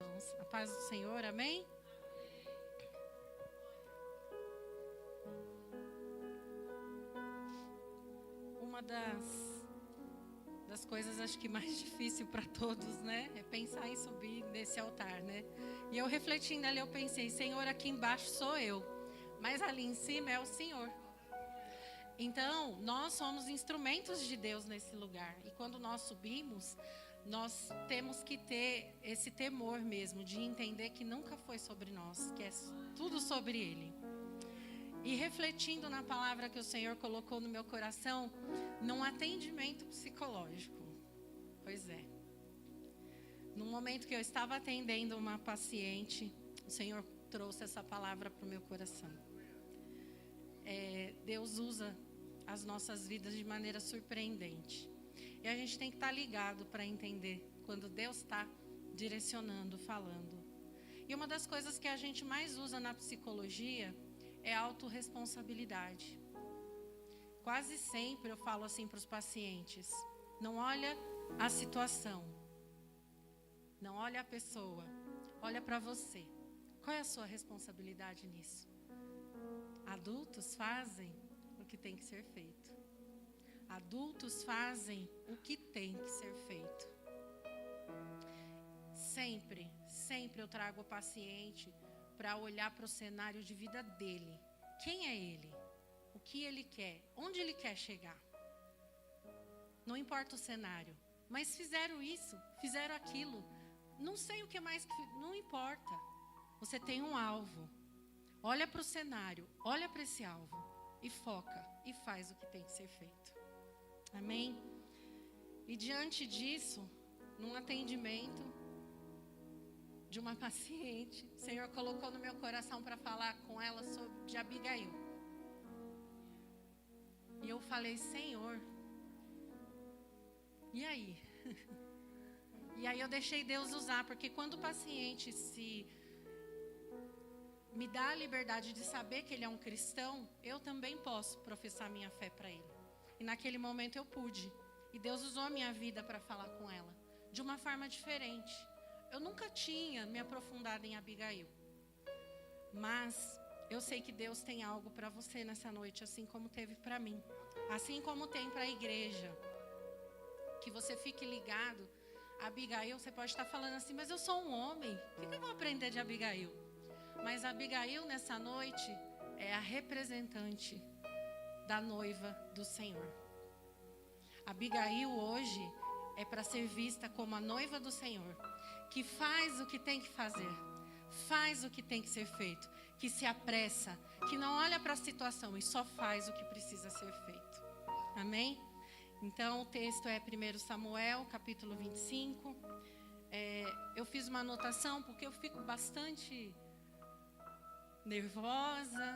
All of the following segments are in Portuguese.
Irmãos, a paz do Senhor, amém? Uma das coisas, acho que mais difícil para todos, né? É pensar em subir nesse altar, né? E eu refletindo ali, eu pensei, Senhor, aqui embaixo sou eu, mas ali em cima é o Senhor. Então, nós somos instrumentos de Deus nesse lugar. E quando nós subimos, nós temos que ter esse temor mesmo, de entender que nunca foi sobre nós, que é tudo sobre Ele. E refletindo na palavra que o Senhor colocou no meu coração, num atendimento psicológico. Pois é. No momento que eu estava atendendo uma paciente, o Senhor trouxe essa palavra para o meu coração. Deus usa as nossas vidas de maneira surpreendente. E a gente tem que estar ligado para entender quando Deus está direcionando, falando. E uma das coisas que a gente mais usa na psicologia é a autorresponsabilidade. Quase sempre eu falo assim para os pacientes: não olha a situação, não olha a pessoa, olha para você. Qual é a sua responsabilidade nisso? Adultos fazem o que tem que ser feito. Adultos fazem o que tem que ser feito. Sempre eu trago o paciente para olhar para o cenário de vida dele. Quem é ele? O que ele quer? Onde ele quer chegar? Não importa o cenário. Mas fizeram isso, fizeram aquilo. Não sei o que mais, não importa. Você tem um alvo. Olha para o cenário, olha para esse alvo e foca e faz o que tem que ser feito. Amém? E diante disso, num atendimento de uma paciente, o Senhor colocou no meu coração para falar com ela de Abigail. E eu falei, Senhor, e aí? E aí eu deixei Deus usar, porque quando o paciente me dá a liberdade de saber que ele é um cristão, eu também posso professar minha fé para ele. E naquele momento eu pude. E Deus usou a minha vida para falar com ela, de uma forma diferente. Eu nunca tinha me aprofundado em Abigail. Mas eu sei que Deus tem algo para você nessa noite, assim como teve para mim. Assim como tem para a igreja. Que você fique ligado. Abigail, você pode estar falando assim, mas eu sou um homem. O que eu vou aprender de Abigail? Mas Abigail, nessa noite, é a representante da noiva do Senhor. Abigail, hoje, é para ser vista como a noiva do Senhor, que faz o que tem que fazer, faz o que tem que ser feito, que se apressa, que não olha para a situação e só faz o que precisa ser feito. Amém? Então, o texto é 1 Samuel, capítulo 25. Eu fiz uma anotação porque eu fico bastante nervosa,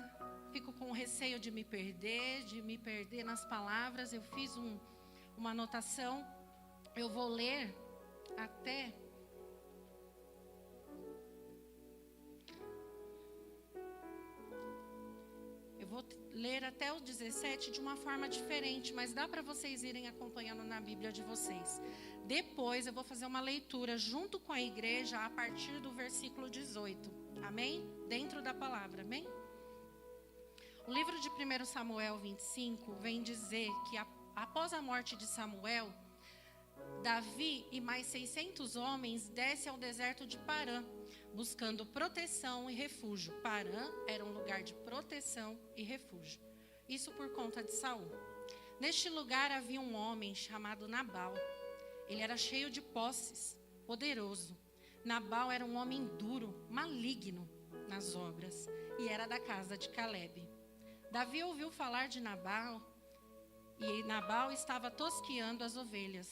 fico com receio de me perder nas palavras. Eu fiz uma anotação, eu vou ler até o 17 de uma forma diferente, mas dá para vocês irem acompanhando na Bíblia de vocês. Depois eu vou fazer uma leitura junto com a igreja a partir do versículo 18. Amém? Dentro da palavra, amém? O livro de 1 Samuel 25 vem dizer que após a morte de Samuel, Davi e mais 600 homens descem ao deserto de Parã, buscando proteção e refúgio. Parã era um lugar de proteção e refúgio. Isso por conta de Saul. Neste lugar havia um homem chamado Nabal. Ele era cheio de posses, poderoso. Nabal era um homem duro, maligno nas obras, e era da casa de Calebe. Davi ouviu falar de Nabal, e Nabal estava tosqueando as ovelhas.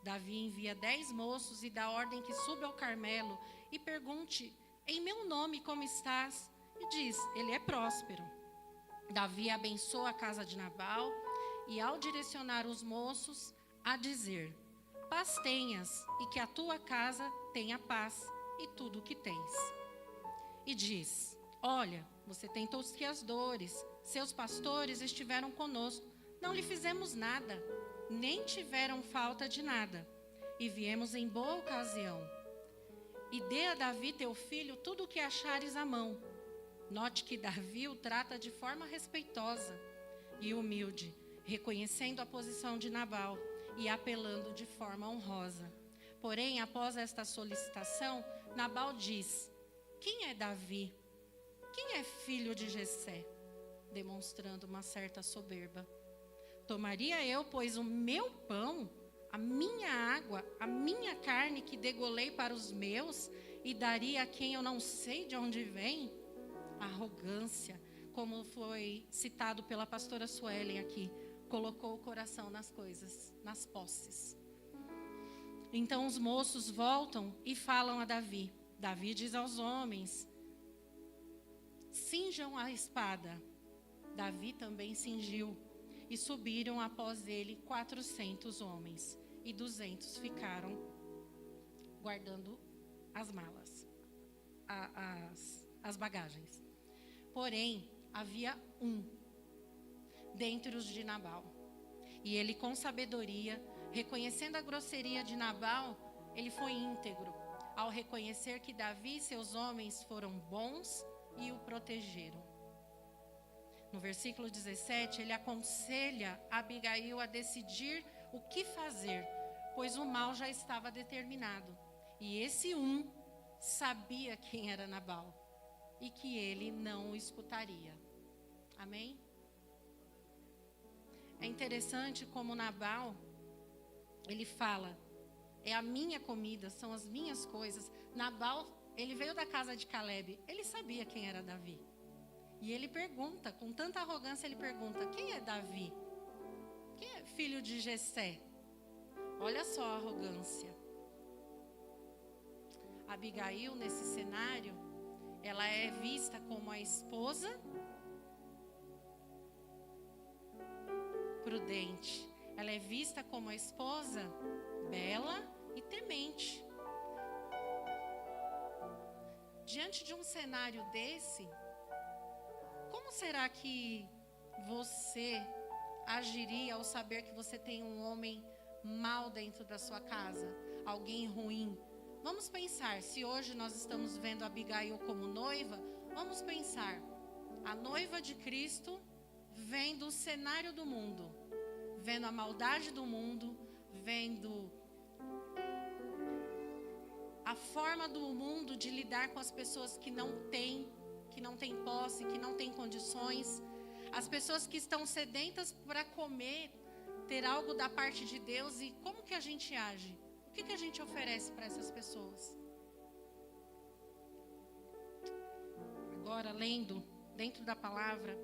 Davi envia 10 moços e dá ordem que suba ao Carmelo e pergunte, em meu nome como estás? E diz, ele é próspero. Davi abençoa a casa de Nabal e ao direcionar os moços a dizer, paz tenhas e que a tua casa tenha paz e tudo o que tens. E diz, olha, você tem tosquiadores, seus pastores estiveram conosco, não lhe fizemos nada, nem tiveram falta de nada, e viemos em boa ocasião. e dê a Davi teu filho tudo o que achares à mão. Note que Davi o trata de forma respeitosa e humilde, reconhecendo a posição de Nabal e apelando de forma honrosa. Porém, após esta solicitação, Nabal diz: quem é Davi? Quem é filho de Jessé? Demonstrando uma certa soberba. Tomaria eu, pois, o meu pão, a minha água, a minha carne que degolei para os meus, e daria a quem eu não sei de onde vem? Arrogância, como foi citado pela pastora Suelen aqui, colocou o coração nas coisas, nas posses. Então os moços voltam e falam a Davi. Davi diz aos homens: cinjam a espada. Davi também cingiu, e subiram após ele 400 homens, e 200 ficaram guardando as malas, as bagagens. Porém, havia um dentre os de Nabal, e ele, com sabedoria, reconhecendo a grosseria de Nabal, ele foi íntegro ao reconhecer que Davi e seus homens foram bons e o protegeram. No versículo 17, ele aconselha Abigail a decidir o que fazer, pois o mal já estava determinado. E esse um sabia quem era Nabal e que ele não o escutaria. Amém? É interessante como Nabal, ele fala: é a minha comida, são as minhas coisas. Nabal, ele veio da casa de Caleb, ele sabia quem era Davi. E ele pergunta, com tanta arrogância, ele pergunta: quem é Davi? Quem é filho de Jessé? Olha só a arrogância. Abigail, nesse cenário, ela é vista como a esposa prudente. Ela é vista como a esposa bela e temente. Diante de um cenário desse, como será que você agiria ao saber que você tem um homem mau dentro da sua casa? Alguém ruim? Vamos pensar, se hoje nós estamos vendo Abigail como noiva, vamos pensar, a noiva de Cristo vendo o cenário do mundo, vendo a maldade do mundo, vendo a forma do mundo de lidar com as pessoas que não têm posse, que não têm condições, as pessoas que estão sedentas para comer, ter algo da parte de Deus. E como que a gente age? O que a gente oferece para essas pessoas? Agora, lendo dentro da palavra,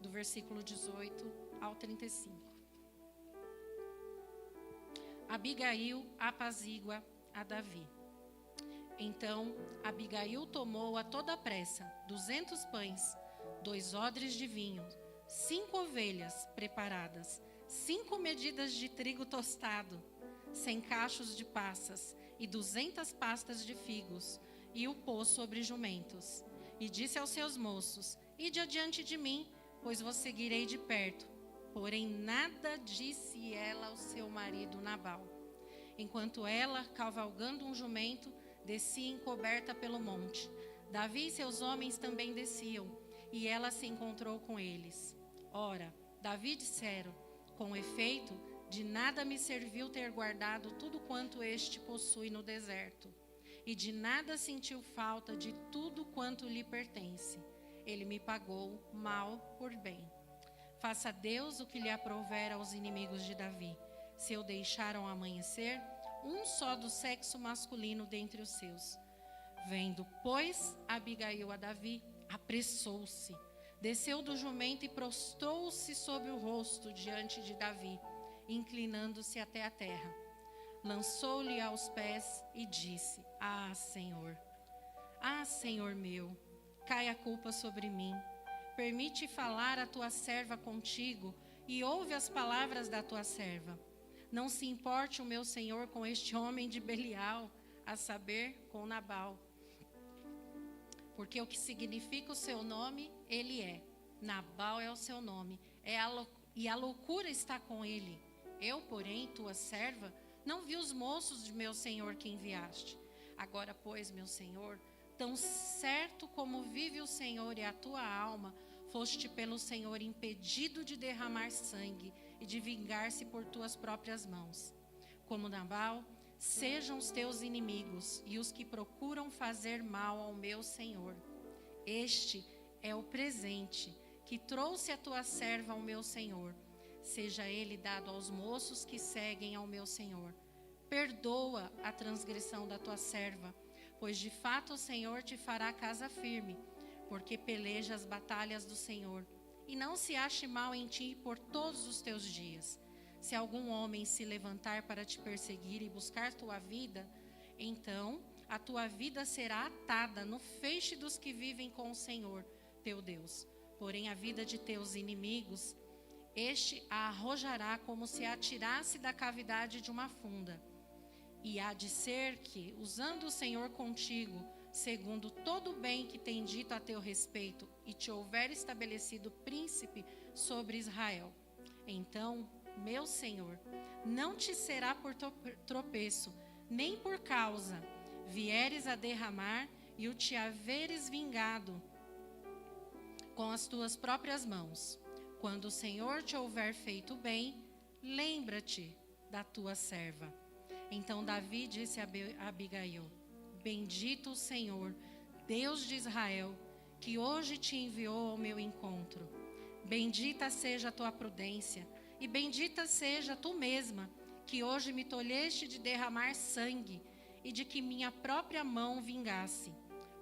do versículo 18 ao 35. Abigail apazigua a Davi. Então Abigail tomou a toda pressa 200 pães, 2 odres de vinho, 5 ovelhas preparadas, 5 medidas de trigo tostado, 100 cachos de passas e 200 pastas de figos, e o pôs sobre jumentos. E disse aos seus moços: ide adiante de mim, pois vos seguirei de perto. Porém nada disse ela ao seu marido Nabal. Enquanto ela, cavalgando um jumento, descia encoberta pelo monte. Davi e seus homens também desciam, e ela se encontrou com eles. Ora, Davi dissera: com efeito, de nada me serviu ter guardado tudo quanto este possui no deserto, e de nada sentiu falta de tudo quanto lhe pertence. Ele me pagou mal por bem. Faça Deus o que lhe aprouver aos inimigos de Davi, se o deixaram amanhecer, um só do sexo masculino dentre os seus. Vendo, pois, Abigail a Davi, apressou-se, desceu do jumento e prostrou-se sobre o rosto diante de Davi, inclinando-se até a terra. Lançou-lhe aos pés e disse: ah, Senhor meu, cai a culpa sobre mim. Permite falar a tua serva contigo e ouve as palavras da tua serva. Não se importe o meu senhor com este homem de Belial, a saber, com Nabal. Porque o que significa o seu nome, ele é. Nabal é o seu nome, e a loucura está com ele. Eu, porém, tua serva, não vi os moços de meu senhor que enviaste. Agora, pois, meu senhor, tão certo como vive o Senhor e a tua alma, foste pelo Senhor impedido de derramar sangue e de vingar-se por tuas próprias mãos. Como Nabal, sejam os teus inimigos e os que procuram fazer mal ao meu senhor. Este é o presente que trouxe a tua serva ao meu senhor. Seja ele dado aos moços que seguem ao meu senhor. Perdoa a transgressão da tua serva, pois de fato o Senhor te fará casa firme, porque peleja as batalhas do Senhor, e não se ache mal em ti por todos os teus dias. Se algum homem se levantar para te perseguir e buscar tua vida, então a tua vida será atada no feixe dos que vivem com o Senhor, teu Deus. Porém a vida de teus inimigos, este a arrojará como se a atirasse da cavidade de uma funda. E há de ser que, usando o Senhor contigo, segundo todo o bem que tem dito a teu respeito, e te houver estabelecido príncipe sobre Israel, então, meu Senhor, não te será por tropeço, nem por causa, vieres a derramar e o te haveres vingado com as tuas próprias mãos. Quando o Senhor te houver feito bem, lembra-te da tua serva. Então Davi disse a Abigail: Bendito o Senhor, Deus de Israel, que hoje te enviou ao meu encontro. Bendita seja a tua prudência, e bendita seja tu mesma, que hoje me tolheste de derramar sangue, e de que minha própria mão vingasse.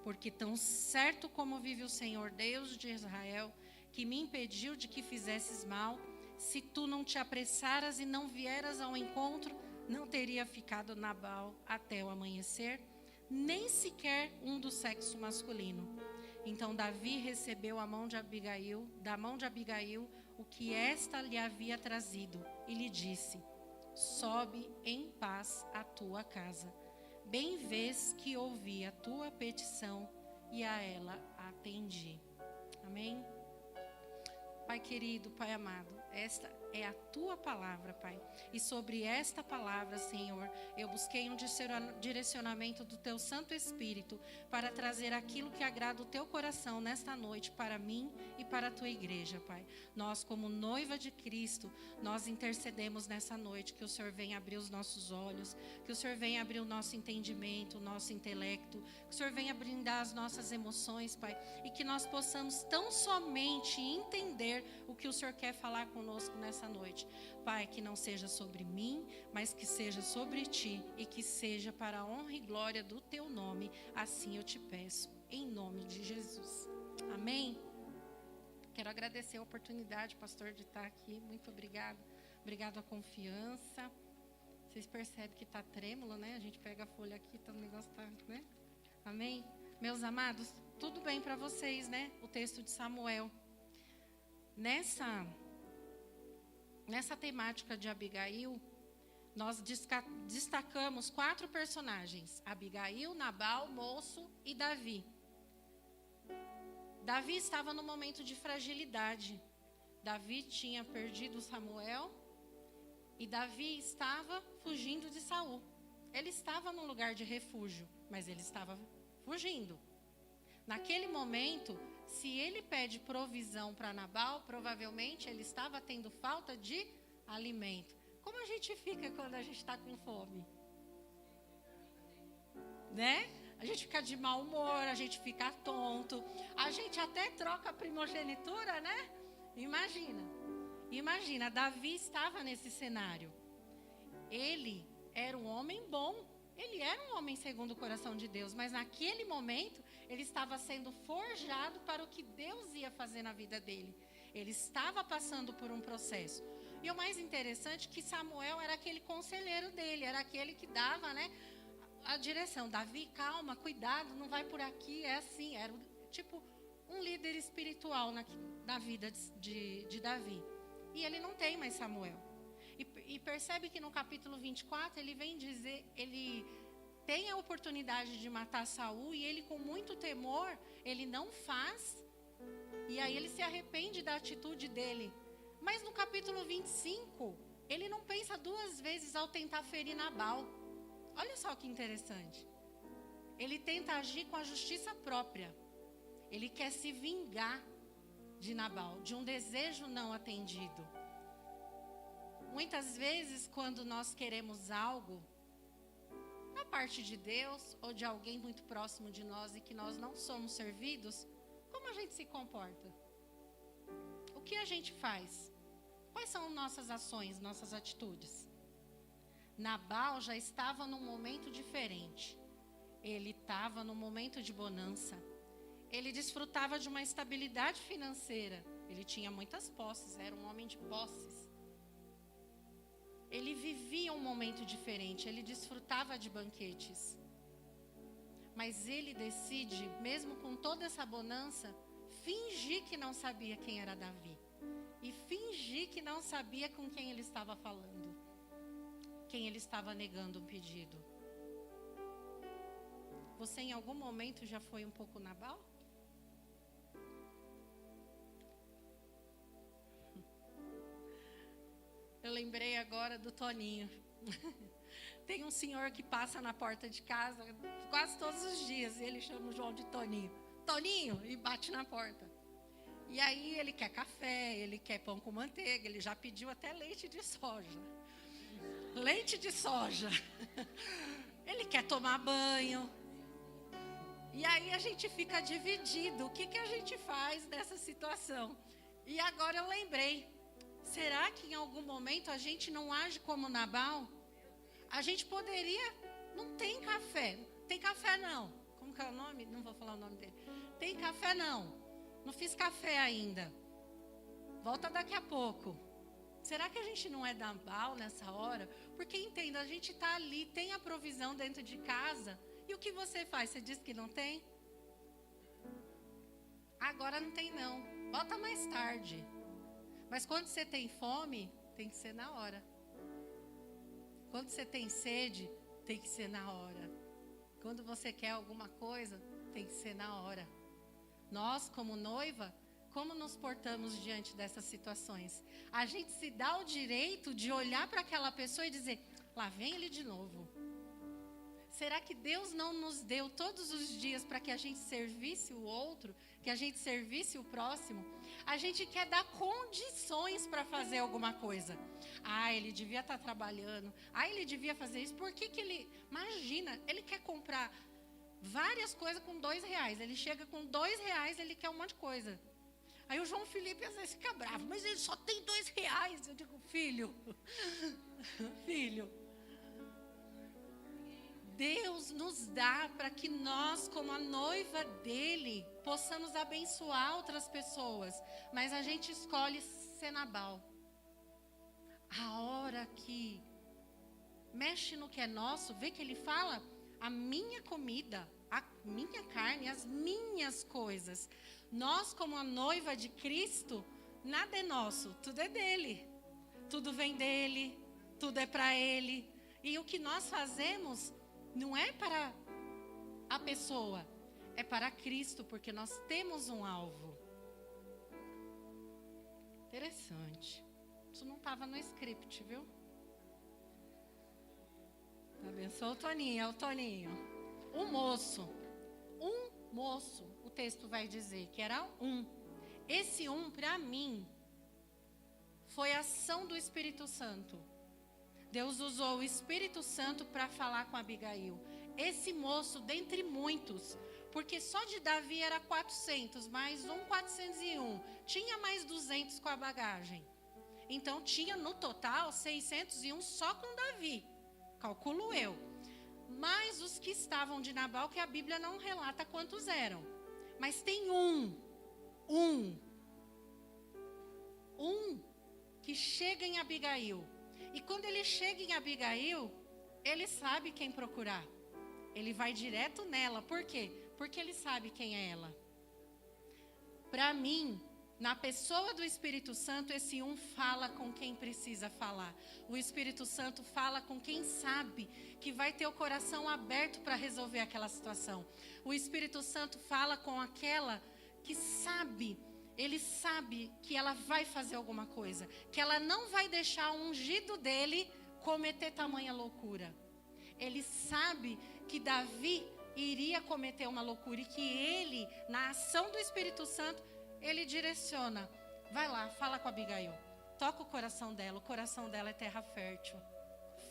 Porque tão certo como vive o Senhor, Deus de Israel, que me impediu de que fizesses mal, se tu não te apressaras e não vieras ao encontro, não teria ficado Nabal até o amanhecer, nem sequer um do sexo masculino. Então Davi recebeu da mão de Abigail, o que esta lhe havia trazido, e lhe disse: Sobe em paz à tua casa. Bem vês que ouvi a tua petição e a ela atendi. Amém? Pai querido, Pai amado, esta é a tua palavra, Pai. E sobre esta palavra, Senhor, eu busquei um direcionamento do teu Santo Espírito para trazer aquilo que agrada o teu coração nesta noite para mim e para a tua igreja, Pai. Nós, como noiva de Cristo, nós intercedemos nessa noite que o Senhor venha abrir os nossos olhos, que o Senhor venha abrir o nosso entendimento, o nosso intelecto, que o Senhor venha brindar as nossas emoções, Pai, e que nós possamos tão somente entender o que o Senhor quer falar conosco nessa noite. Pai, que não seja sobre mim, mas que seja sobre ti e que seja para a honra e glória do teu nome. Assim eu te peço, em nome de Jesus. Amém? Quero agradecer a oportunidade, pastor, de estar aqui. Muito obrigada. Obrigado a confiança. Vocês percebem que está trêmulo, né? A gente pega a folha aqui, o negócio está, né? Amém? Meus amados, tudo bem para vocês, né? O texto de Samuel. Nessa temática de Abigail, nós destacamos 4 personagens: Abigail, Nabal, moço e Davi. Davi estava no momento de fragilidade. Davi tinha perdido Samuel e Davi estava fugindo de Saul. Ele estava num lugar de refúgio, mas ele estava fugindo. Naquele momento, se ele pede provisão para Nabal, provavelmente ele estava tendo falta de alimento. Como a gente fica quando a gente está com fome? Né? A gente fica de mau humor, a gente fica tonto, a gente até troca a primogenitura, né? Imagina, Davi estava nesse cenário. Ele era um homem bom, ele era um homem segundo o coração de Deus, mas naquele momento ele estava sendo forjado para o que Deus ia fazer na vida dele. Ele estava passando por um processo. E o mais interessante é que Samuel era aquele conselheiro dele, era aquele que dava, né, a direção. Davi, calma, cuidado, não vai por aqui, é assim. Era tipo um líder espiritual na vida de Davi. E ele não tem mais Samuel. E percebe que no capítulo 24 ele vem dizer, ele tem a oportunidade de matar Saul e ele com muito temor, ele não faz. E aí ele se arrepende da atitude dele. Mas no capítulo 25, ele não pensa duas vezes ao tentar ferir Nabal. Olha só que interessante. Ele tenta agir com a justiça própria. Ele quer se vingar de Nabal, de um desejo não atendido. Muitas vezes, quando nós queremos algo da parte de Deus ou de alguém muito próximo de nós e que nós não somos servidos, como a gente se comporta? O que a gente faz? Quais são nossas ações, nossas atitudes? Nabal já estava num momento diferente. Ele estava num momento de bonança. Ele desfrutava de uma estabilidade financeira. Ele tinha muitas posses, era um homem de posses. Ele vivia um momento diferente, ele desfrutava de banquetes. Mas ele decide, mesmo com toda essa bonança, fingir que não sabia quem era Davi. E fingir que não sabia com quem ele estava falando. Quem ele estava negando um pedido. Você em algum momento já foi um pouco Nabal? Eu lembrei agora do Toninho. Tem um senhor que passa na porta de casa quase todos os dias. E ele chama o João de Toninho. Toninho! E bate na porta. E aí ele quer café, ele quer pão com manteiga. Ele já pediu até leite de soja. Leite de soja. Ele quer tomar banho. E aí a gente fica dividido. O que a gente faz nessa situação? E agora eu lembrei. Será que em algum momento a gente não age como Nabal? A gente poderia... Não tem café. Tem café não. Como que é o nome? Não vou falar o nome dele. Tem café não. Não fiz café ainda. Volta daqui a pouco. Será que a gente não é Nabal nessa hora? Porque entenda, a gente está ali, tem a provisão dentro de casa. E o que você faz? Você diz que não tem? Agora não tem não. Volta mais tarde. Mas quando você tem fome, tem que ser na hora. Quando você tem sede, tem que ser na hora. Quando você quer alguma coisa, tem que ser na hora. Nós, como noiva, como nos portamos diante dessas situações? A gente se dá o direito de olhar para aquela pessoa e dizer, lá vem ele de novo. Será que Deus não nos deu todos os dias para que a gente servisse o outro, que a gente servisse o próximo? A gente quer dar condições para fazer alguma coisa. Ah, ele devia estar trabalhando. Ah, ele devia fazer isso. Por que ele... Imagina, ele quer comprar várias coisas com R$2. Ele chega com R$2, ele quer um monte de coisa. Aí o João Felipe às vezes fica bravo. Mas ele só tem R$2. Eu digo, filho, filho. Deus nos dá para que nós, como a noiva dele, possamos abençoar outras pessoas. Mas a gente escolhe ser Nabal. A hora que mexe no que é nosso, vê que ele fala, a minha comida, a minha carne, as minhas coisas. Nós, como a noiva de Cristo, nada é nosso, tudo é dele. Tudo vem dele, tudo é para ele. E o que nós fazemos... Não é para a pessoa, é para Cristo, porque nós temos um alvo. Interessante. Isso não estava no script, viu? Abençoa o Toninho, é o Toninho. Um moço, o texto vai dizer que era um. Esse um, para mim, foi a ação do Espírito Santo. Deus usou o Espírito Santo para falar com Abigail. Esse moço, dentre muitos, porque só de Davi era 400, mais 401. Tinha mais 200 com a bagagem. Então, tinha no total 601 só com Davi. Calculo eu. Mas os que estavam de Nabal, que a Bíblia não relata quantos eram. Mas tem um que chega em Abigail. E quando ele chega em Abigail, ele sabe quem procurar. Ele vai direto nela. Por quê? Porque ele sabe quem é ela. Para mim, na pessoa do Espírito Santo, esse um fala com quem precisa falar. O Espírito Santo fala com quem sabe que vai ter o coração aberto para resolver aquela situação. O Espírito Santo fala com aquela que sabe Ele sabe que ela vai fazer alguma coisa, que ela não vai deixar o ungido dele cometer tamanha loucura. Ele sabe que Davi iria cometer uma loucura e que ele, na ação do Espírito Santo, ele direciona. Vai lá, fala com a Abigail. Toca o coração dela é terra fértil.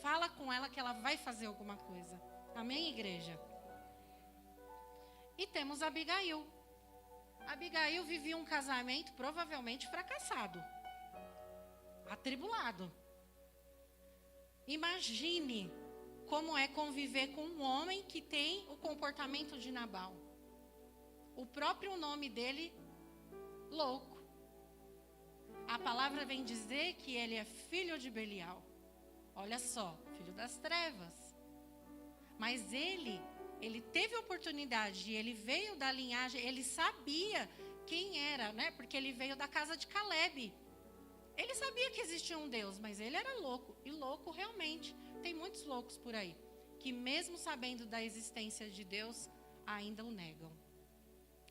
Fala com ela que ela vai fazer alguma coisa. Amém, igreja? E temos a Abigail. Abigail vivia um casamento provavelmente fracassado, atribulado. Imagine como é conviver com um homem que tem o comportamento de Nabal. O próprio nome dele, louco. A palavra vem dizer que ele é filho de Belial. Olha só, filho das trevas. Mas ele teve oportunidade, ele veio da linhagem, ele sabia quem era, né? Porque ele veio da casa de Caleb. Ele sabia que existia um Deus, mas ele era louco. E louco realmente. Tem muitos loucos por aí, que mesmo sabendo da existência de Deus, ainda o negam.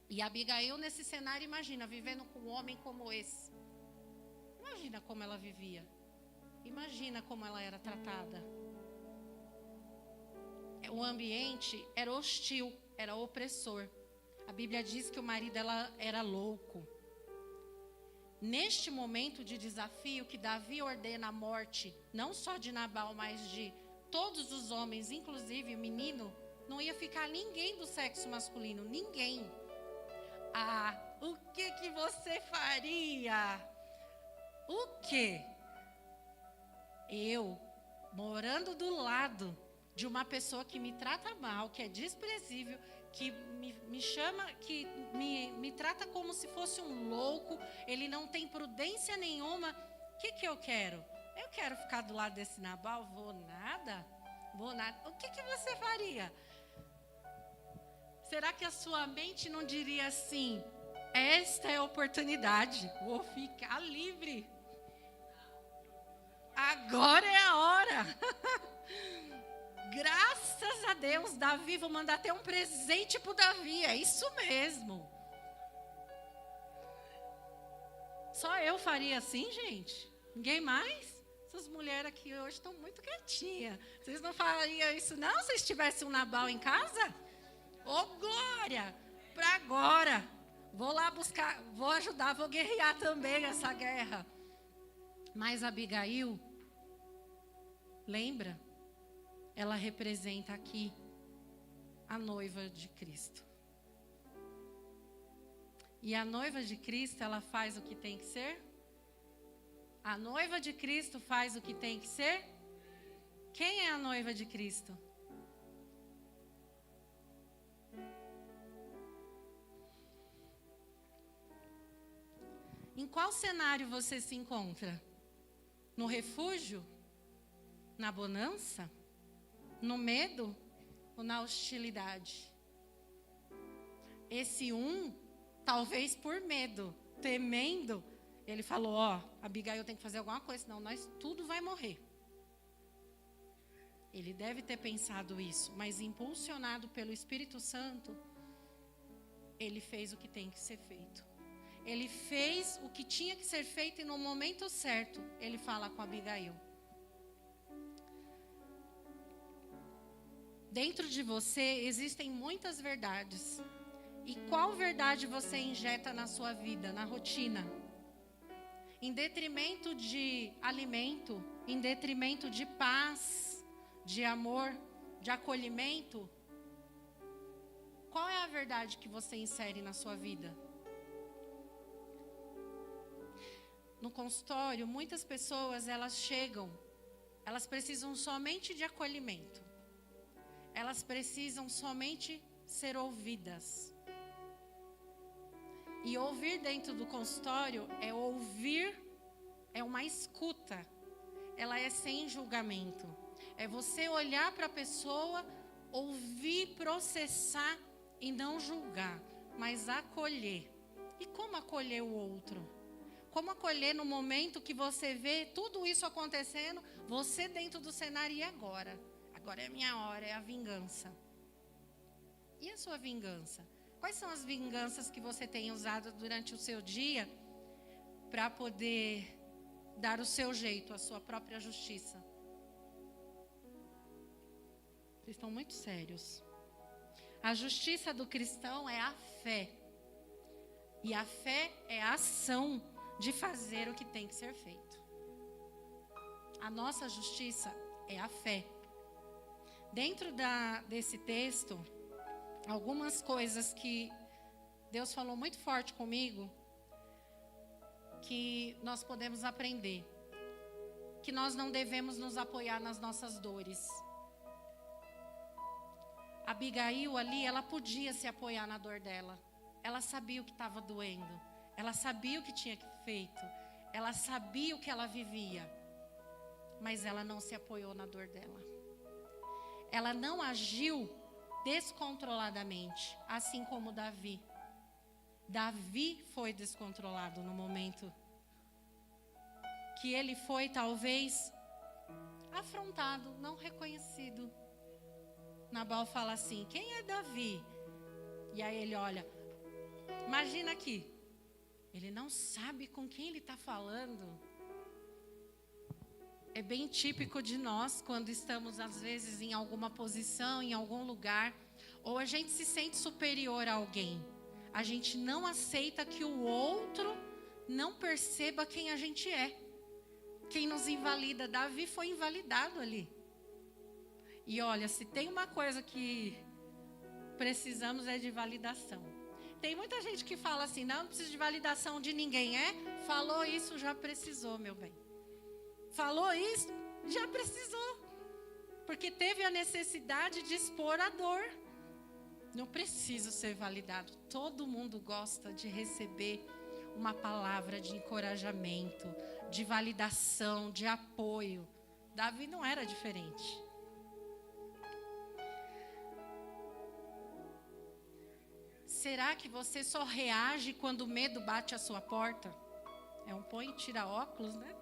E Abigail nesse cenário, imagina, vivendo com um homem como esse. Imagina como ela vivia. Imagina como ela era tratada. O ambiente era hostil, era opressor. A Bíblia diz que o marido dela era louco. Neste momento de desafio que Davi ordena a morte, não só de Nabal, mas de todos os homens, inclusive o menino, não ia ficar ninguém do sexo masculino, ninguém. Ah, o que você faria? O quê? Eu, morando do lado de uma pessoa que me trata mal, que é desprezível, que me chama, que me trata como se fosse um louco, ele não tem prudência nenhuma. O que eu quero? Eu quero ficar do lado desse Nabal? Vou nada. O que você faria? Será que a sua mente não diria assim: esta é a oportunidade, vou ficar livre. Agora é a hora. Graças a Deus, Davi, vou mandar até um presente para o Davi, é isso mesmo. Só eu faria assim, gente? Ninguém mais? Essas mulheres aqui hoje estão muito quietinhas. Vocês não fariam isso não, se tivesse um Nabal em casa? Ô, glória! Para agora. Vou lá buscar, vou ajudar, vou guerrear também essa guerra. Mas Abigail, lembra? Ela representa aqui a noiva de Cristo. E a noiva de Cristo, ela faz o que tem que ser? A noiva de Cristo faz o que tem que ser? Quem é a noiva de Cristo? Em qual cenário você se encontra? No refúgio? Na bonança? No medo ou na hostilidade? Esse talvez por medo, temendo, ele falou, Abigail tem que fazer alguma coisa, senão nós tudo vai morrer. Ele deve ter pensado isso, mas impulsionado pelo Espírito Santo, ele fez o que tem que ser feito. Ele fez o que tinha que ser feito e no momento certo, ele fala com Abigail. Dentro de você existem muitas verdades. E qual verdade você injeta na sua vida, na rotina? Em detrimento de alimento, em detrimento de paz, de amor, de acolhimento? Qual é a verdade que você insere na sua vida? No consultório, muitas pessoas, elas chegam, elas precisam somente de acolhimento. Elas precisam somente ser ouvidas. E ouvir dentro do consultório é ouvir, é uma escuta. Ela é sem julgamento. É você olhar para a pessoa, ouvir, processar e não julgar, mas acolher. E como acolher o outro? Como acolher no momento que você vê tudo isso acontecendo, você dentro do cenário e agora? Agora é a minha hora, é a vingança. E a sua vingança? Quais são as vinganças que você tem usado durante o seu dia para poder dar o seu jeito, a sua própria justiça? Vocês estão muito sérios. A justiça do cristão é a fé. E a fé é a ação de fazer o que tem que ser feito. A nossa justiça é a fé. Dentro desse texto, algumas coisas que Deus falou muito forte comigo, que nós podemos aprender. Que nós não devemos nos apoiar nas nossas dores. Abigail ali, ela podia se apoiar na dor dela. Ela sabia o que estava doendo. Ela sabia o que tinha feito. Ela sabia o que ela vivia. Mas ela não se apoiou na dor dela. Ela não agiu descontroladamente, assim como Davi. Davi foi descontrolado no momento que ele foi, talvez, afrontado, não reconhecido. Nabal fala assim: quem é Davi? E aí ele olha, imagina aqui, ele não sabe com quem ele está falando. É bem típico de nós, quando estamos às vezes em alguma posição, em algum lugar, ou a gente se sente superior a alguém. A gente não aceita que o outro não perceba quem a gente é. Quem nos invalida, Davi foi invalidado ali. E olha, se tem uma coisa que precisamos é de validação. Tem muita gente que fala assim, não precisa de validação de ninguém, falou isso, já precisou, meu bem. Falou isso, já precisou. Porque teve a necessidade de expor a dor. Não preciso ser validado. Todo mundo gosta de receber uma palavra de encorajamento, de validação, de apoio. Davi não era diferente. Será que você só reage quando o medo bate a sua porta? É um põe e tira óculos, né?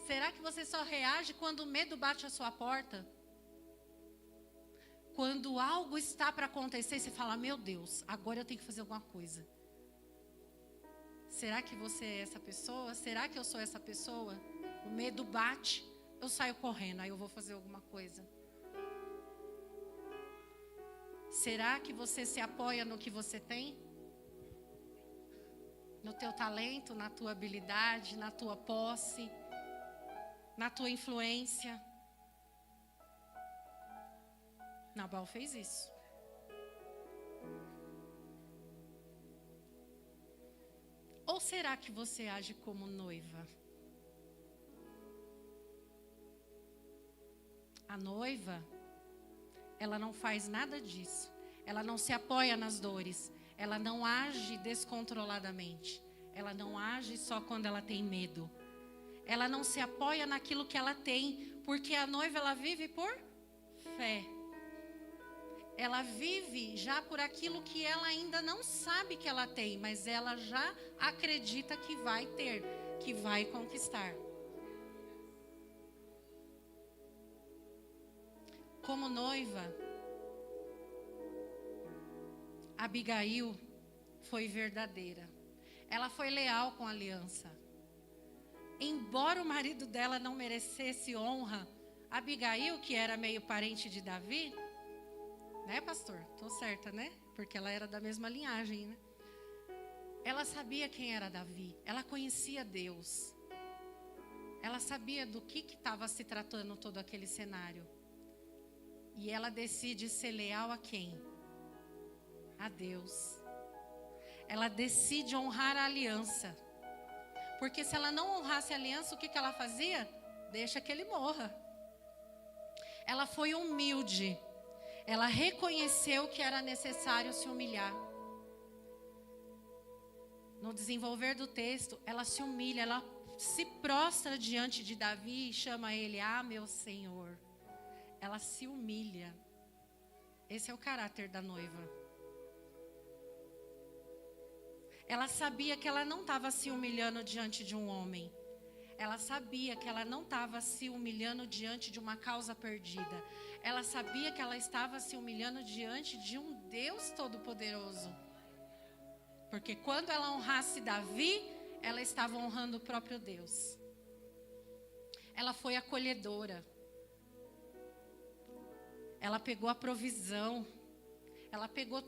Será que você só reage quando o medo bate a sua porta? Quando algo está para acontecer, você fala, meu Deus, agora eu tenho que fazer alguma coisa. Será que você é essa pessoa? Será que eu sou essa pessoa? O medo bate, eu saio correndo, aí eu vou fazer alguma coisa. Será que você se apoia no que você tem? No teu talento, na tua habilidade, na tua posse, na tua influência? Nabal fez isso. Ou será que você age como noiva? A noiva, ela não faz nada disso. Ela não se apoia nas dores. Ela não age descontroladamente. Ela não age só quando ela tem medo. Ela não se apoia naquilo que ela tem, porque a noiva, ela vive por fé. Ela vive já por aquilo que ela ainda não sabe que ela tem, mas ela já acredita que vai ter, que vai conquistar. Como noiva, Abigail foi verdadeira. Ela foi leal com a aliança. Embora o marido dela não merecesse honra, Abigail, que era meio parente de Davi, né, pastor? Tô certa, né? Porque ela era da mesma linhagem, né? Ela sabia quem era Davi. Ela conhecia Deus. Ela sabia do que estava se tratando todo aquele cenário. E ela decide ser leal a quem? A Deus. Ela decide honrar a aliança. Porque se ela não honrasse a aliança, o que ela fazia? Deixa que ele morra. Ela foi humilde. Ela reconheceu que era necessário se humilhar. No desenvolver do texto, ela se humilha, ela se prostra diante de Davi e chama ele, meu Senhor. Ela se humilha. Esse é o caráter da noiva. Ela sabia que ela não estava se humilhando diante de um homem. Ela sabia que ela não estava se humilhando diante de uma causa perdida. Ela sabia que ela estava se humilhando diante de um Deus Todo-Poderoso. Porque quando ela honrasse Davi, ela estava honrando o próprio Deus. Ela foi acolhedora. Ela pegou a provisão. Ela pegou...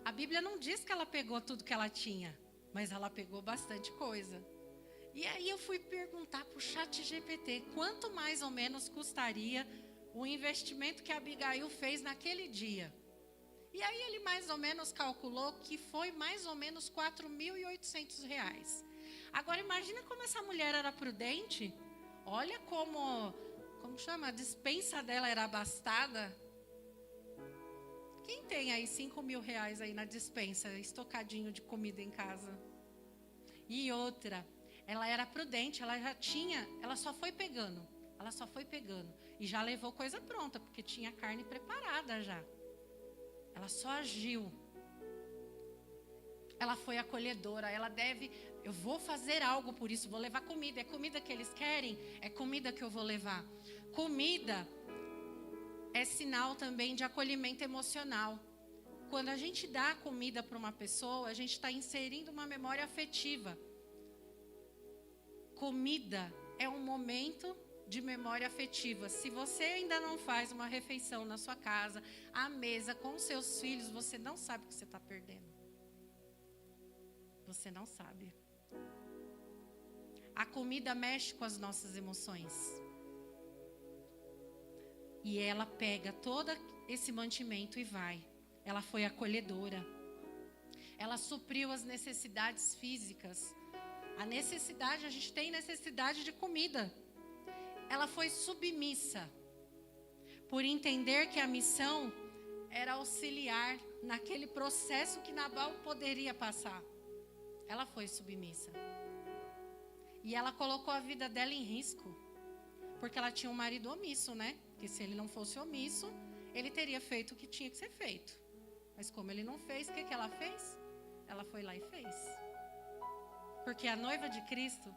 A Bíblia não diz que ela pegou tudo que ela tinha, mas ela pegou bastante coisa. E aí eu fui perguntar para o ChatGPT quanto mais ou menos custaria o investimento que a Abigail fez naquele dia. E aí ele mais ou menos calculou que foi mais ou menos R$ 4.800. Agora imagina como essa mulher era prudente. Olha como chama? A despensa dela era abastada. Quem tem aí R$ 5.000 aí na despensa, estocadinho de comida em casa? E outra, ela era prudente, ela só foi pegando. E já levou coisa pronta, porque tinha carne preparada já. Ela só agiu. Ela foi acolhedora. Eu vou fazer algo por isso, vou levar comida. É comida que eles querem? É comida que eu vou levar. Comida é sinal também de acolhimento emocional. Quando a gente dá comida para uma pessoa, a gente está inserindo uma memória afetiva. Comida é um momento de memória afetiva. Se você ainda não faz uma refeição na sua casa, à mesa, com os seus filhos, você não sabe o que você está perdendo. Você não sabe. A comida mexe com as nossas emoções. E ela pega todo esse mantimento e vai. Ela foi acolhedora. Ela supriu as necessidades físicas. A gente tem necessidade de comida. Ela foi submissa, por entender que a missão era auxiliar naquele processo que Nabal poderia passar. Ela foi submissa. E ela colocou a vida dela em risco, porque ela tinha um marido omisso, né? Porque se ele não fosse omisso, ele teria feito o que tinha que ser feito. Mas como ele não fez, o que ela fez? Ela foi lá e fez. Porque a noiva de Cristo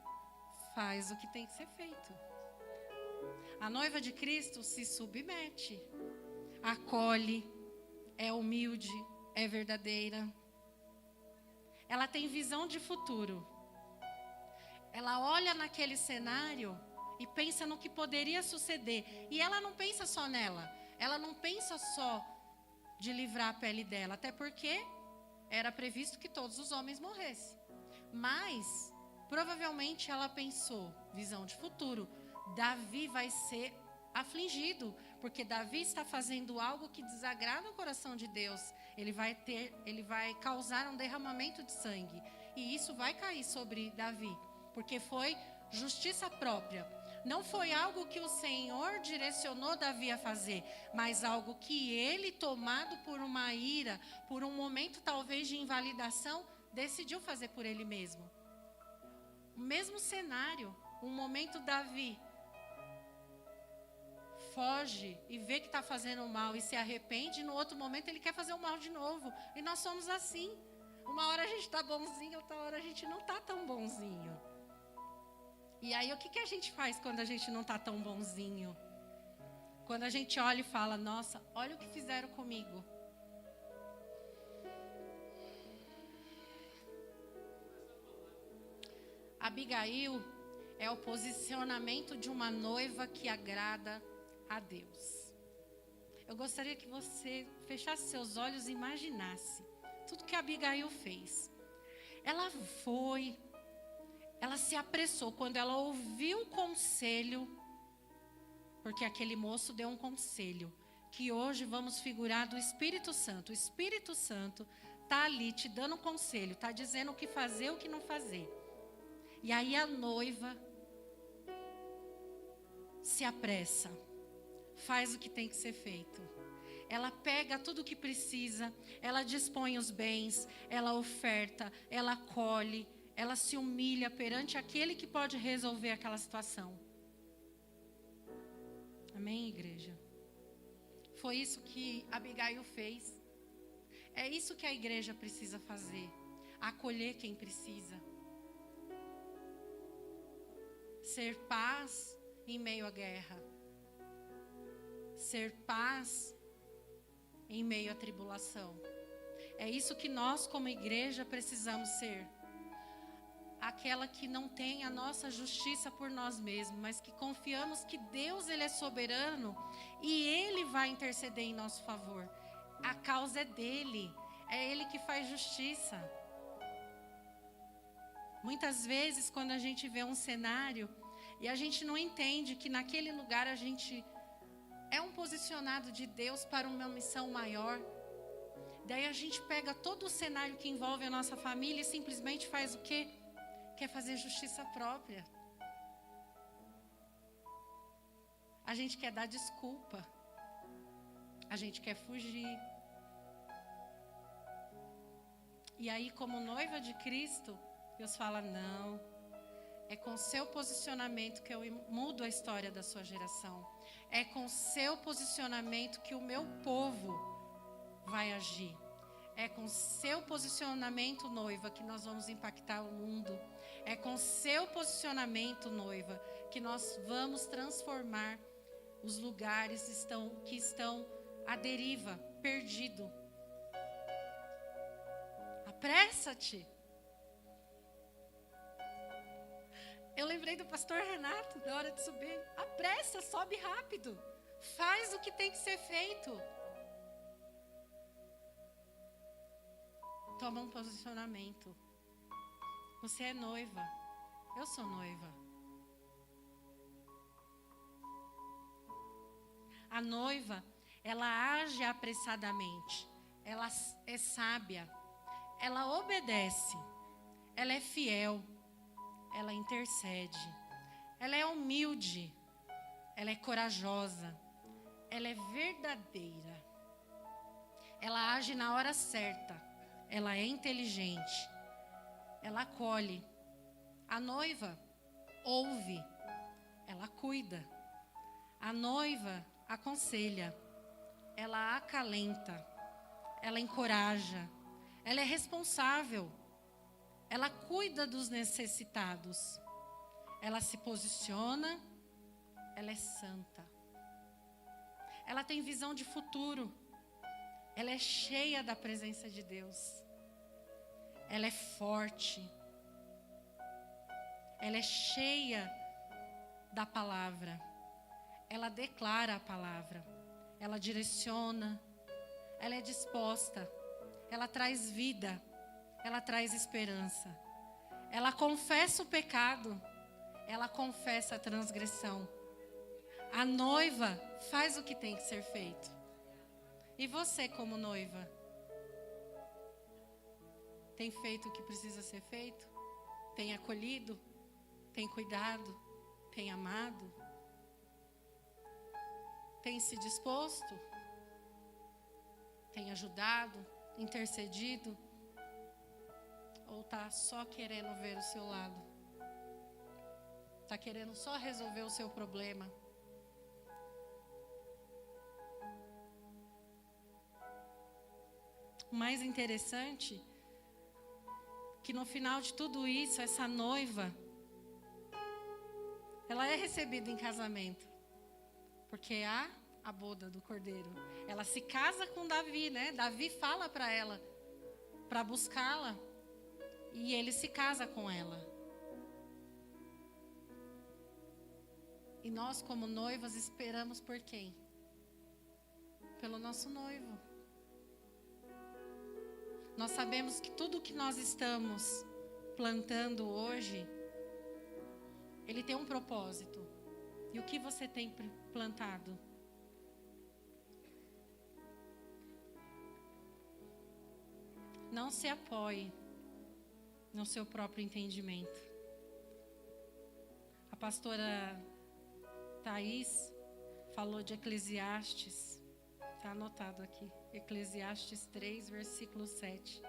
faz o que tem que ser feito. A noiva de Cristo se submete, acolhe, é humilde, é verdadeira. Ela tem visão de futuro. Ela olha naquele cenário e pensa no que poderia suceder. E ela não pensa só nela. Ela não pensa só de livrar a pele dela. Até porque era previsto que todos os homens morressem. Mas, provavelmente ela pensou, visão de futuro, Davi vai ser afligido, porque Davi está fazendo algo que desagrada o coração de Deus. Ele vai causar um derramamento de sangue. E isso vai cair sobre Davi, porque foi justiça própria. Não foi algo que o Senhor direcionou Davi a fazer, mas algo que ele, tomado por uma ira, por um momento talvez de invalidação, decidiu fazer por ele mesmo. O mesmo cenário, um momento Davi foge e vê que está fazendo mal e se arrepende, no outro momento ele quer fazer o mal de novo. E nós somos assim. Uma hora a gente está bonzinho, outra hora a gente não está tão bonzinho. E aí o que a gente faz quando a gente não está tão bonzinho? Quando a gente olha e fala, nossa, olha o que fizeram comigo. Abigail é o posicionamento de uma noiva que agrada a Deus. Eu gostaria que você fechasse seus olhos e imaginasse tudo que Abigail fez. Ela se apressou quando ela ouviu o conselho, porque aquele moço deu um conselho, que hoje vamos figurar do Espírito Santo. O Espírito Santo está ali te dando um conselho, está dizendo o que fazer, o que não fazer. E aí a noiva se apressa, faz o que tem que ser feito. Ela pega tudo o que precisa, ela dispõe os bens, ela oferta, ela acolhe, ela se humilha perante aquele que pode resolver aquela situação. Amém, igreja? Foi isso que Abigail fez. É isso que a igreja precisa fazer. Acolher quem precisa. Ser paz em meio à guerra. Ser paz em meio à tribulação. É isso que nós, como igreja, precisamos ser. Aquela que não tem a nossa justiça por nós mesmos, mas que confiamos que Deus, Ele é soberano e Ele vai interceder em nosso favor. A causa é dEle, é Ele que faz justiça. Muitas vezes, quando a gente vê um cenário e a gente não entende que naquele lugar a gente é um posicionado de Deus para uma missão maior, daí a gente pega todo o cenário que envolve a nossa família e simplesmente faz o quê? Quer fazer justiça própria. A gente quer dar desculpa. A gente quer fugir. E aí, como noiva de Cristo, Deus fala, não, é com seu posicionamento que eu mudo a história da sua geração. É com seu posicionamento que o meu povo vai agir. É com seu posicionamento, noiva, que nós vamos impactar o mundo. É com seu posicionamento, noiva, que nós vamos transformar os lugares que estão à deriva, perdido. Apressa-te. Eu lembrei do pastor Renato na hora de subir. Apressa, sobe rápido. Faz o que tem que ser feito. Toma um posicionamento. Você é noiva. Eu sou noiva. A noiva, ela age apressadamente. Ela é sábia. Ela obedece. Ela é fiel. Ela intercede. Ela é humilde. Ela é corajosa. Ela é verdadeira. Ela age na hora certa. Ela é inteligente. Ela acolhe. A noiva ouve. Ela cuida. A noiva aconselha. Ela acalenta. Ela encoraja. Ela é responsável. Ela cuida dos necessitados. Ela se posiciona. Ela é santa. Ela tem visão de futuro. Ela é cheia da presença de Deus. Ela é forte. Ela é cheia da palavra. Ela declara a palavra. Ela direciona. Ela é disposta. Ela traz vida. Ela traz esperança. Ela confessa o pecado. Ela confessa a transgressão. A noiva faz o que tem que ser feito. E você, como noiva, tem feito o que precisa ser feito? Tem acolhido? Tem cuidado? Tem amado? Tem se disposto? Tem ajudado? Intercedido? Ou está só querendo ver o seu lado? Está querendo só resolver o seu problema? O mais interessante que no final de tudo isso, essa noiva, ela é recebida em casamento. Porque há a boda do cordeiro. Ela se casa com Davi, né? Davi fala para ela, para buscá-la. E ele se casa com ela. E nós, como noivas, esperamos por quem? Pelo nosso noivo. Nós sabemos que tudo que nós estamos plantando hoje, ele tem um propósito. E o que você tem plantado? Não se apoie no seu próprio entendimento. A pastora Thaís falou de Eclesiastes. Está anotado aqui. Eclesiastes 3, versículo 7.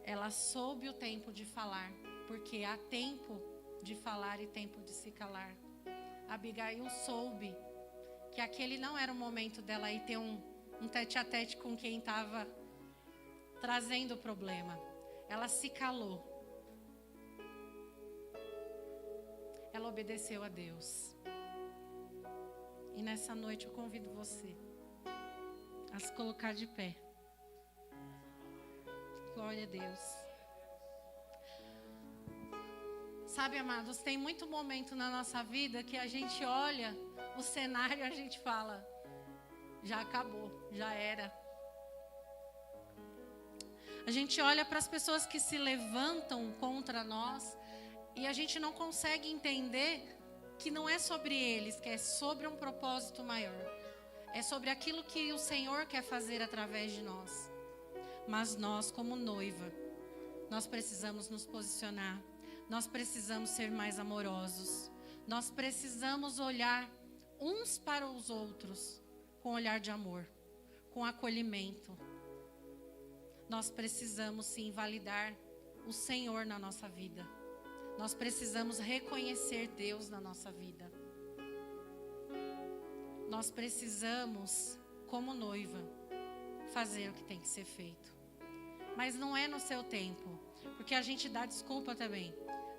Ela soube o tempo de falar, porque há tempo de falar e tempo de se calar. Abigail soube que aquele não era o momento dela ir ter um tete-a-tete com quem estava trazendo o problema. Ela se calou. Ela obedeceu a Deus. E nessa noite eu convido você a se colocar de pé. Glória a Deus. Sabe, amados, tem muito momento na nossa vida que a gente olha o cenário e a gente fala, já acabou, já era. A gente olha para as pessoas que se levantam contra nós e a gente não consegue entender que não é sobre eles, que é sobre um propósito maior. É sobre aquilo que o Senhor quer fazer através de nós. Mas nós, como noiva, nós precisamos nos posicionar. Nós precisamos ser mais amorosos. Nós precisamos olhar uns para os outros com olhar de amor, com acolhimento. Nós precisamos sim validar o Senhor na nossa vida. Nós precisamos reconhecer Deus na nossa vida. Nós precisamos, como noiva, fazer o que tem que ser feito. Mas não é no seu tempo, porque a gente dá desculpa também.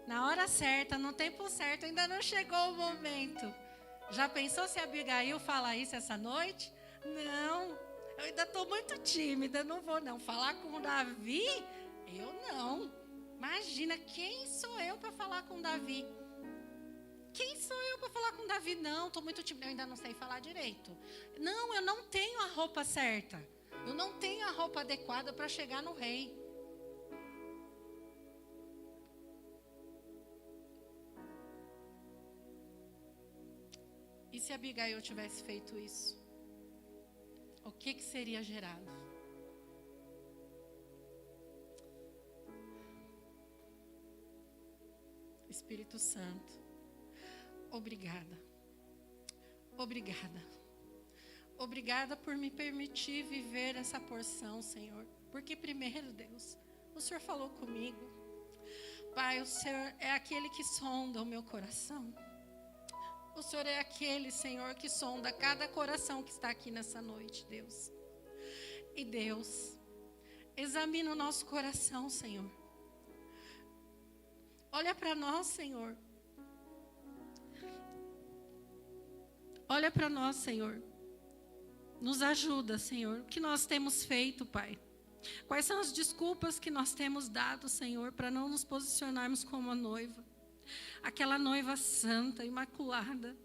Na hora certa, no tempo certo, ainda não chegou o momento. Já pensou se a Abigail falar isso essa noite? Não, eu ainda estou muito tímida, não vou não. Falar com o Davi? Eu não. Imagina, quem sou eu para falar com o Davi? Quem sou eu para falar com o Davi? Não, estou muito tímida, eu ainda não sei falar direito. Não, eu não tenho a roupa certa. Eu não tenho a roupa adequada para chegar no rei. E se Abigail tivesse feito isso? O que seria gerado? Espírito Santo, obrigada. Obrigada. Obrigada por me permitir viver essa porção, Senhor. Porque primeiro, Deus, o Senhor falou comigo. Pai, o Senhor é aquele que sonda o meu coração. O Senhor é aquele, Senhor, que sonda cada coração que está aqui nessa noite, Deus. E Deus, examina o nosso coração, Senhor. Olha para nós, Senhor. Olha para nós, Senhor. Nos ajuda, Senhor. O que nós temos feito, Pai? Quais são as desculpas que nós temos dado, Senhor, para não nos posicionarmos como a noiva? Aquela noiva santa, imaculada,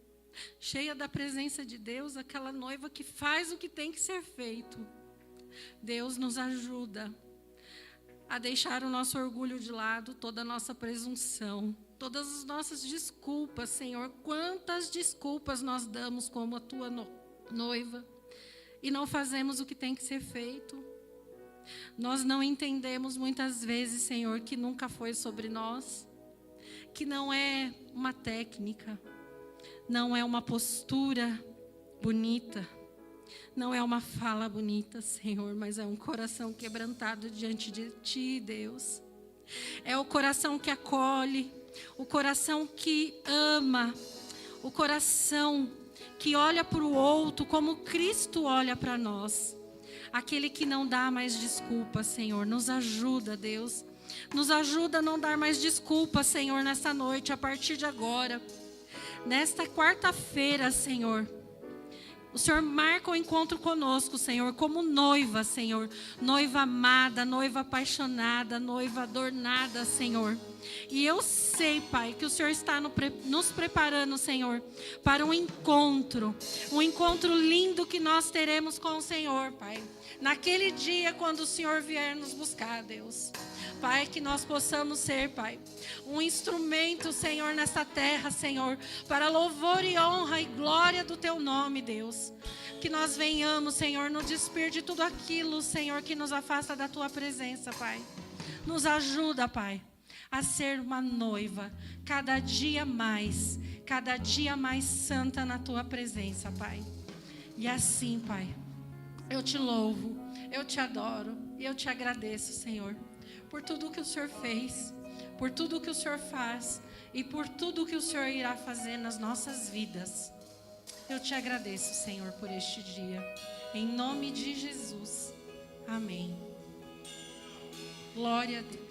cheia da presença de Deus, aquela noiva que faz o que tem que ser feito. Deus nos ajuda a deixar o nosso orgulho de lado, toda a nossa presunção, todas as nossas desculpas, Senhor. Quantas desculpas nós damos como a tua noiva e não fazemos o que tem que ser feito. Nós não entendemos muitas vezes, Senhor, que nunca foi sobre nós. Que não é uma técnica, não é uma postura bonita, não é uma fala bonita, Senhor, mas é um coração quebrantado diante de Ti, Deus. É o coração que acolhe, o coração que ama, o coração que olha para o outro como Cristo olha para nós. Aquele que não dá mais desculpa, Senhor, nos ajuda, Deus. Nos ajuda a não dar mais desculpas, Senhor, nessa noite, a partir de agora. Nesta quarta-feira, Senhor, o Senhor marca o encontro conosco, Senhor, como noiva, Senhor. Noiva amada, noiva apaixonada, noiva adornada, Senhor. E eu sei, Pai, que o Senhor está nos preparando, Senhor, para um encontro lindo que nós teremos com o Senhor, Pai. Naquele dia, quando o Senhor vier nos buscar, Deus. Pai, que nós possamos ser, Pai, um instrumento, Senhor, nessa terra, Senhor, para louvor e honra e glória do Teu nome, Deus. Que nós venhamos, Senhor, no despir de tudo aquilo, Senhor, que nos afasta da Tua presença, Pai. Nos ajuda, Pai, a ser uma noiva, cada dia mais santa na Tua presença, Pai. E assim, Pai, eu Te louvo, eu Te adoro e eu Te agradeço, Senhor, por tudo que o Senhor fez, por tudo que o Senhor faz e por tudo que o Senhor irá fazer nas nossas vidas. Eu Te agradeço, Senhor, por este dia. Em nome de Jesus. Amém. Glória a Deus.